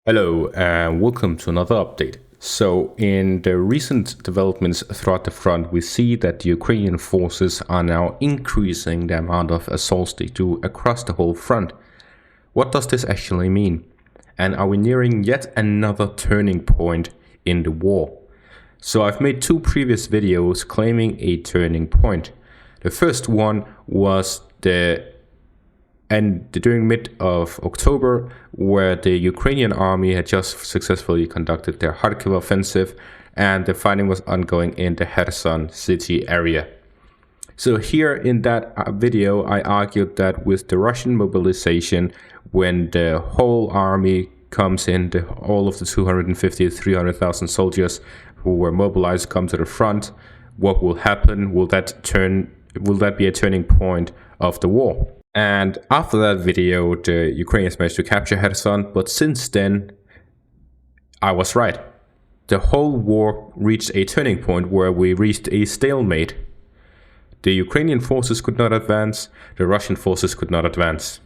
Hello and welcome to another update. So in the recent developments throughout the front, we see that the Ukrainian forces are now increasing the amount of assaults they do across the whole front. What does this actually mean? And are we nearing yet another turning point in the war? So I've made two previous videos claiming a turning point. The first one was during mid of October, where the Ukrainian army had just successfully conducted their Kharkiv offensive and the fighting was ongoing in the Kherson city area. So here in that video, I argued that with the Russian mobilization, when the whole army comes in, all of the 250 to 300,000 soldiers who were mobilized come to the front, what will happen? Will that be a turning point of the war? And after that video, the Ukrainians managed to capture Kherson, but since then, I was right. The whole war reached a turning point where we reached a stalemate. The Ukrainian forces could not advance, the Russian forces could not advance.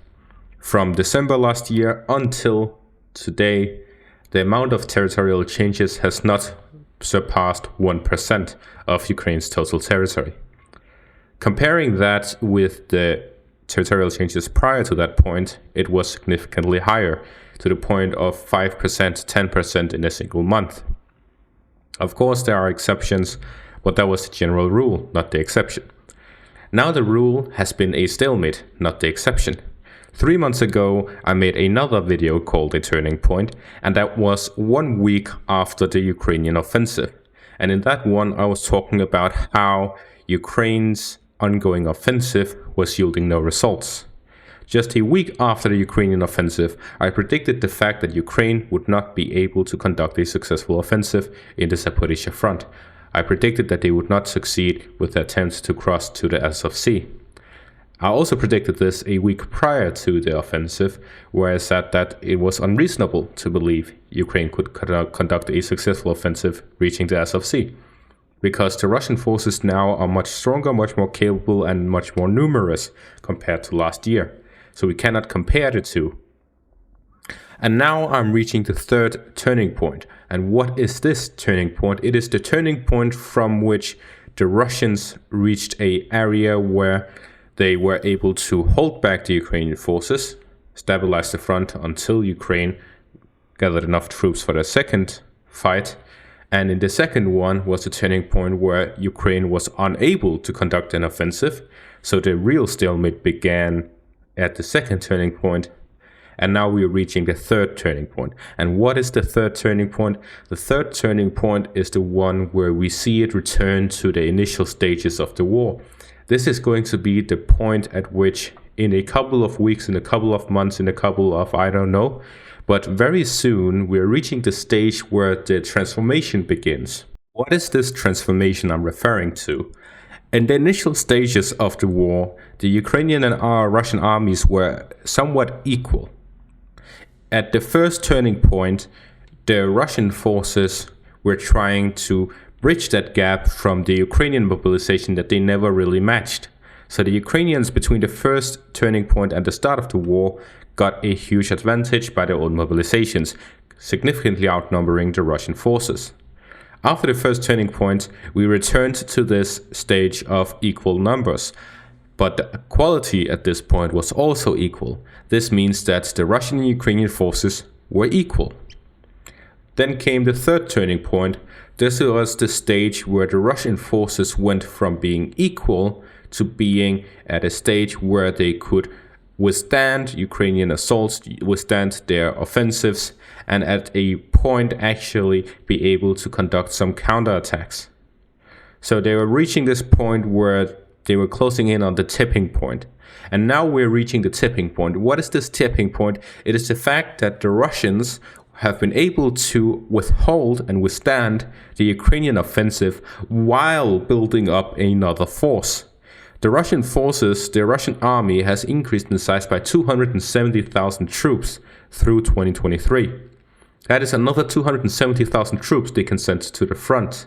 From December last year until today, the amount of territorial changes has not surpassed 1% of Ukraine's total territory. Comparing that with the territorial changes prior to that point, it was significantly higher, to the point of 5%, 10% in a single month. Of course, there are exceptions, but that was the general rule, not the exception. Now the rule has been a stalemate, not the exception. 3 months ago, I made another video called A Turning Point, and that was 1 week after the Ukrainian offensive. And in that one, I was talking about how Ukraine's ongoing offensive was yielding no results. Just a week after the Ukrainian offensive, I predicted the fact that Ukraine would not be able to conduct a successful offensive in the Zaporizhzhia front. I predicted that they would not succeed with their attempts to cross to the Azov Sea. I also predicted this a week prior to the offensive, where I said that it was unreasonable to believe Ukraine could conduct a successful offensive reaching the Azov Sea, because the Russian forces now are much stronger, much more capable, and much more numerous compared to last year. So we cannot compare the two. And now I'm reaching the third turning point. And what is this turning point? It is the turning point from which the Russians reached an area where they were able to hold back the Ukrainian forces, stabilize the front until Ukraine gathered enough troops for their second fight. And in the second one was the turning point where Ukraine was unable to conduct an offensive. So the real stalemate began at the second turning point. And now we are reaching the third turning point. And what is the third turning point? The third turning point is the one where we see it return to the initial stages of the war. This is going to be the point at which in a couple of weeks, in a couple of months, in a couple of, I don't know, but very soon we're reaching the stage where the transformation begins. What is this transformation I'm referring to? In the initial stages of the war, the Ukrainian and our Russian armies were somewhat equal. At the first turning point, the Russian forces were trying to bridge that gap from the Ukrainian mobilization that they never really matched. So the Ukrainians, between the first turning point and the start of the war, got a huge advantage by their own mobilizations, significantly outnumbering the Russian forces. After the first turning point, we returned to this stage of equal numbers. But the quality at this point was also equal. This means that the Russian and Ukrainian forces were equal. Then came the third turning point. This was the stage where the Russian forces went from being equal to being at a stage where they could withstand Ukrainian assaults, withstand their offensives, and at a point actually be able to conduct some counterattacks. So they were reaching this point where they were closing in on the tipping point. And now we're reaching the tipping point. What is this tipping point? It is the fact that the Russians have been able to withhold and withstand the Ukrainian offensive while building up another force. The Russian forces, the Russian army has increased in size by 270,000 troops through 2023. That is another 270,000 troops they can send to the front.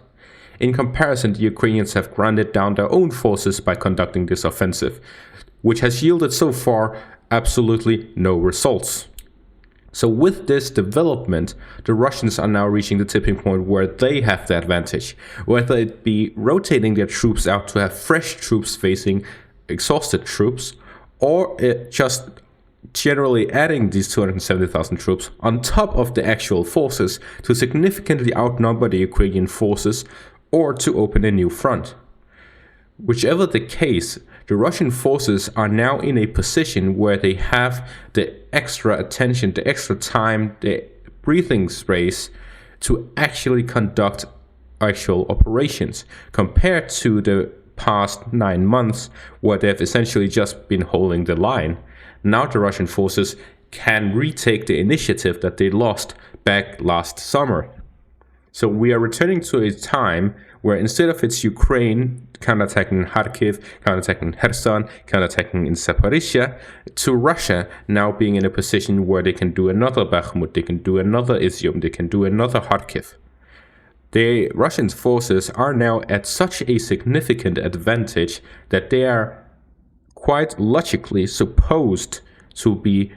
In comparison, the Ukrainians have grinded down their own forces by conducting this offensive, which has yielded so far absolutely no results. So with this development, the Russians are now reaching the tipping point where they have the advantage, whether it be rotating their troops out to have fresh troops facing exhausted troops, or just generally adding these 270,000 troops on top of the actual forces to significantly outnumber the Ukrainian forces or to open a new front. Whichever the case, the Russian forces are now in a position where they have the extra attention, the extra time, the breathing space to actually conduct actual operations, compared to the past 9 months where they've essentially just been holding the line. Now the Russian forces can retake the initiative that they lost back last summer. So we are returning to a time where instead of it's Ukraine counterattacking Kharkiv, counterattacking Kherson, counterattacking in Zaporizhia, to Russia now being in a position where they can do another Bakhmut, they can do another Izium, they can do another Kharkiv. The Russian forces are now at such a significant advantage that they are quite logically supposed to be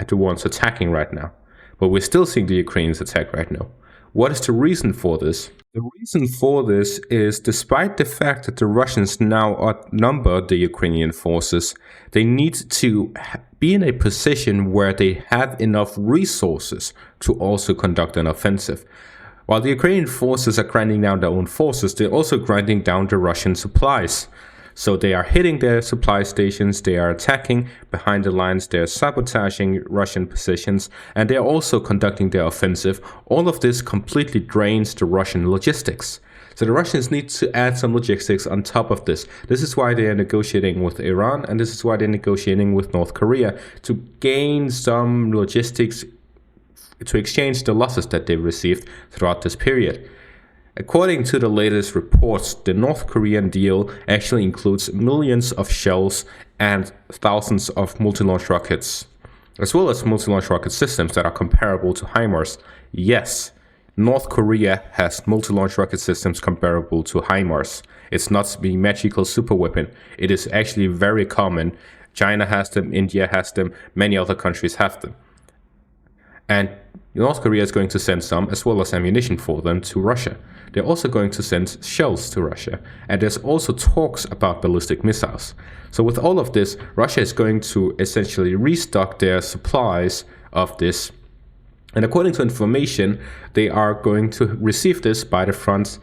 the ones attacking right now. But we're still seeing the Ukrainians attack right now. What is the reason for this? The reason for this is, despite the fact that the Russians now outnumber the Ukrainian forces, they need to be in a position where they have enough resources to also conduct an offensive. While the Ukrainian forces are grinding down their own forces, they're also grinding down the Russian supplies. So they are hitting their supply stations, they are attacking behind the lines, they're sabotaging Russian positions, and they're also conducting their offensive. All of this completely drains the Russian logistics. So the Russians need to add some logistics on top of this. This is why they are negotiating with Iran, and this is why they're negotiating with North Korea, to gain some logistics to exchange the losses that they received throughout this period. According to the latest reports, the North Korean deal actually includes millions of shells and thousands of multi-launch rockets, as well as multi-launch rocket systems that are comparable to HIMARS. Yes, North Korea has multi-launch rocket systems comparable to HIMARS. It's not the magical superweapon. It is actually very common. China has them, India has them, many other countries have them. And North Korea is going to send some, as well as ammunition for them, to Russia. They're also going to send shells to Russia. And there's also talks about ballistic missiles. So with all of this, Russia is going to essentially restock their supplies of this. And according to information, they are going to receive this by the front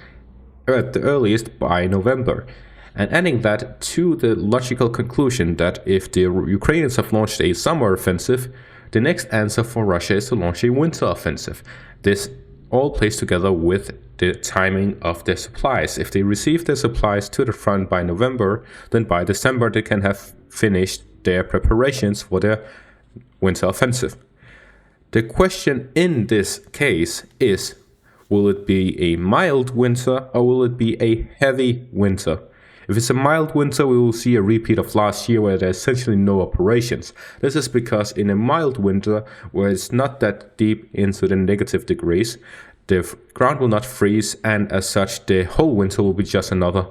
at the earliest by November. And adding that to the logical conclusion that if the Ukrainians have launched a summer offensive, the next answer for Russia is to launch a winter offensive. This all plays together with the timing of their supplies. If they receive their supplies to the front by November, then by December they can have finished their preparations for their winter offensive. The question in this case is, will it be a mild winter or will it be a heavy winter? If it's a mild winter, we will see a repeat of last year where there's essentially no operations. This is because in a mild winter, where it's not that deep into the negative degrees, the ground will not freeze, and as such, the whole winter will be just another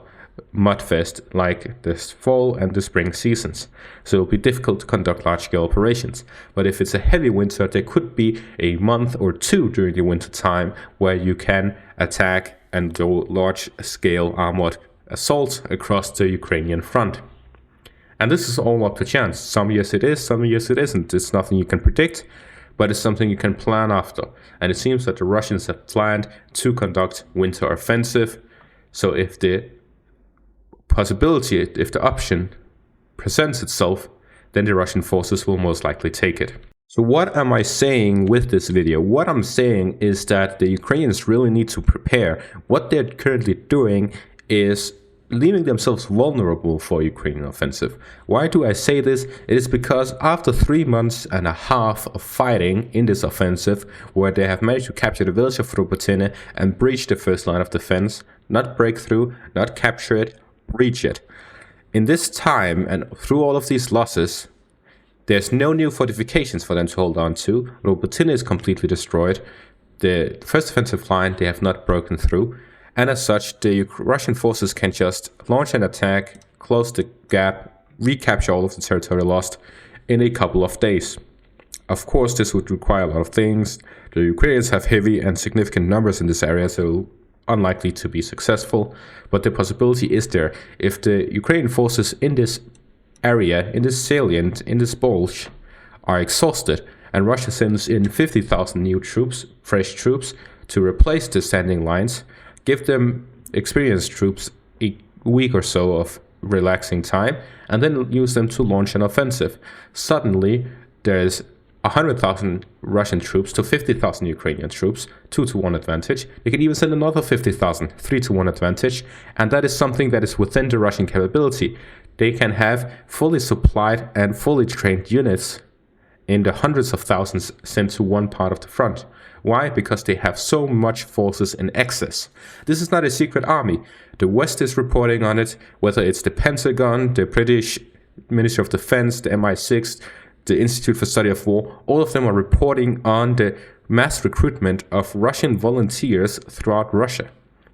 mudfest like this fall and the spring seasons. So it'll be difficult to conduct large-scale operations. But if it's a heavy winter, there could be a month or two during the winter time where you can attack and do large-scale armored assault across the Ukrainian front. And this is all up to chance. Some years it is, some years it isn't. It's nothing you can predict, but it's something you can plan after. And it seems that the Russians have planned to conduct winter offensive. So if the possibility, if the option presents itself, then the Russian forces will most likely take it. So what am I saying with this video? What I'm saying is that the Ukrainians really need to prepare. What they're currently doing is leaving themselves vulnerable for Ukrainian offensive. Why do I say this? It is because after 3 months and a half of fighting in this offensive, where they have managed to capture the village of Robotyne and breach the first line of defense, not break through, not capture it, breach it. In this time and through all of these losses, there's no new fortifications for them to hold on to. Robotyne is completely destroyed. The first offensive line they have not broken through. And as such, the Russian forces can just launch an attack, close the gap, recapture all of the territory lost in a couple of days. Of course, this would require a lot of things. The Ukrainians have heavy and significant numbers in this area, so unlikely to be successful. But the possibility is there. If the Ukrainian forces in this area, in this salient, in this bulge, are exhausted, and Russia sends in 50,000 new troops, fresh troops, to replace the standing lines, give them experienced troops a week or so of relaxing time, and then use them to launch an offensive. Suddenly, there's 100,000 Russian troops to 50,000 Ukrainian troops, 2-to-1 advantage. They can even send another 50,000, 3-to-1 advantage, and that is something that is within the Russian capability. They can have fully supplied and fully trained units in the hundreds of thousands sent to one part of the front. Why? Because they have so much forces in excess. This is not a secret army. The West is reporting on it, whether it's the Pentagon, the British Ministry of Defense, the MI6, the Institute for Study of War. All of them are reporting on the mass recruitment of Russian volunteers throughout Russia.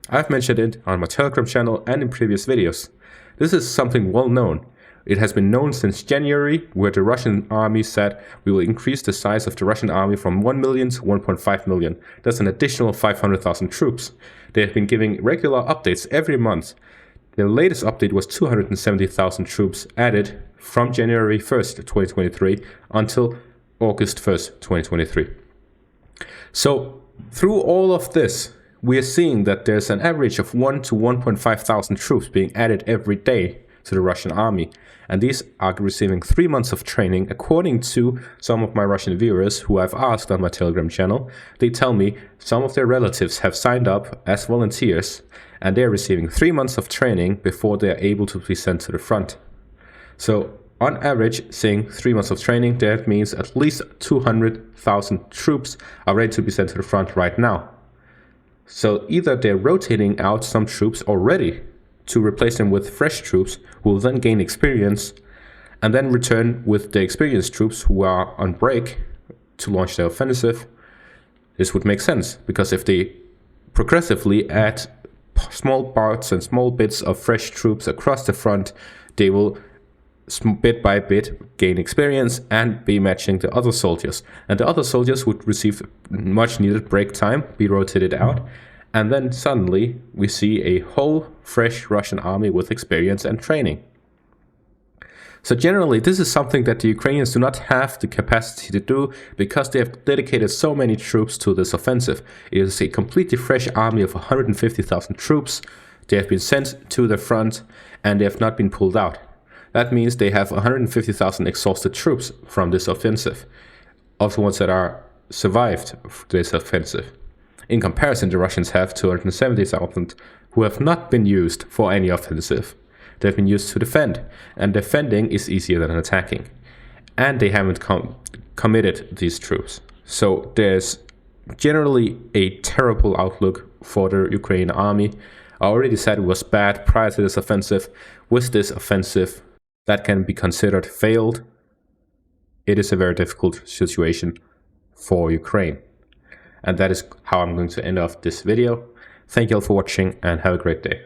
I've mentioned it on my Telegram channel and in previous videos. This is something well known. It has been known since January, where the Russian army said we will increase the size of the Russian army from 1 million to 1.5 million. That's an additional 500,000 troops. They have been giving regular updates every month. The latest update was 270,000 troops added from January 1st, 2023 until August 1st, 2023. So through all of this, we are seeing that there's an average of 1 to 1.5 thousand troops being added every day to the Russian army. And these are receiving 3 months of training. According to some of my Russian viewers who I've asked on my Telegram channel, they tell me some of their relatives have signed up as volunteers and they're receiving 3 months of training before they're able to be sent to the front. So on average, saying 3 months of training, that means at least 200,000 troops are ready to be sent to the front right now. So either they're rotating out some troops already to replace them with fresh troops who will then gain experience and then return with the experienced troops who are on break to launch their offensive. This would make sense, because if they progressively add small parts and small bits of fresh troops across the front, they will bit by bit gain experience and be matching the other soldiers. And the other soldiers would receive much needed break time, be rotated out. And then suddenly we see a whole fresh Russian army with experience and training. So generally, this is something that the Ukrainians do not have the capacity to do because they have dedicated so many troops to this offensive. It is a completely fresh army of 150,000 troops. They have been sent to the front and they have not been pulled out. That means they have 150,000 exhausted troops from this offensive, of the ones that are survived this offensive. In comparison, the Russians have 270,000 who have not been used for any offensive. They've been used to defend, and defending is easier than attacking. And they haven't committed these troops. So there's generally a terrible outlook for the Ukrainian army. I already said it was bad prior to this offensive. With this offensive, that can be considered failed. It is a very difficult situation for Ukraine. And that is how I'm going to end off this video. Thank you all for watching and have a great day.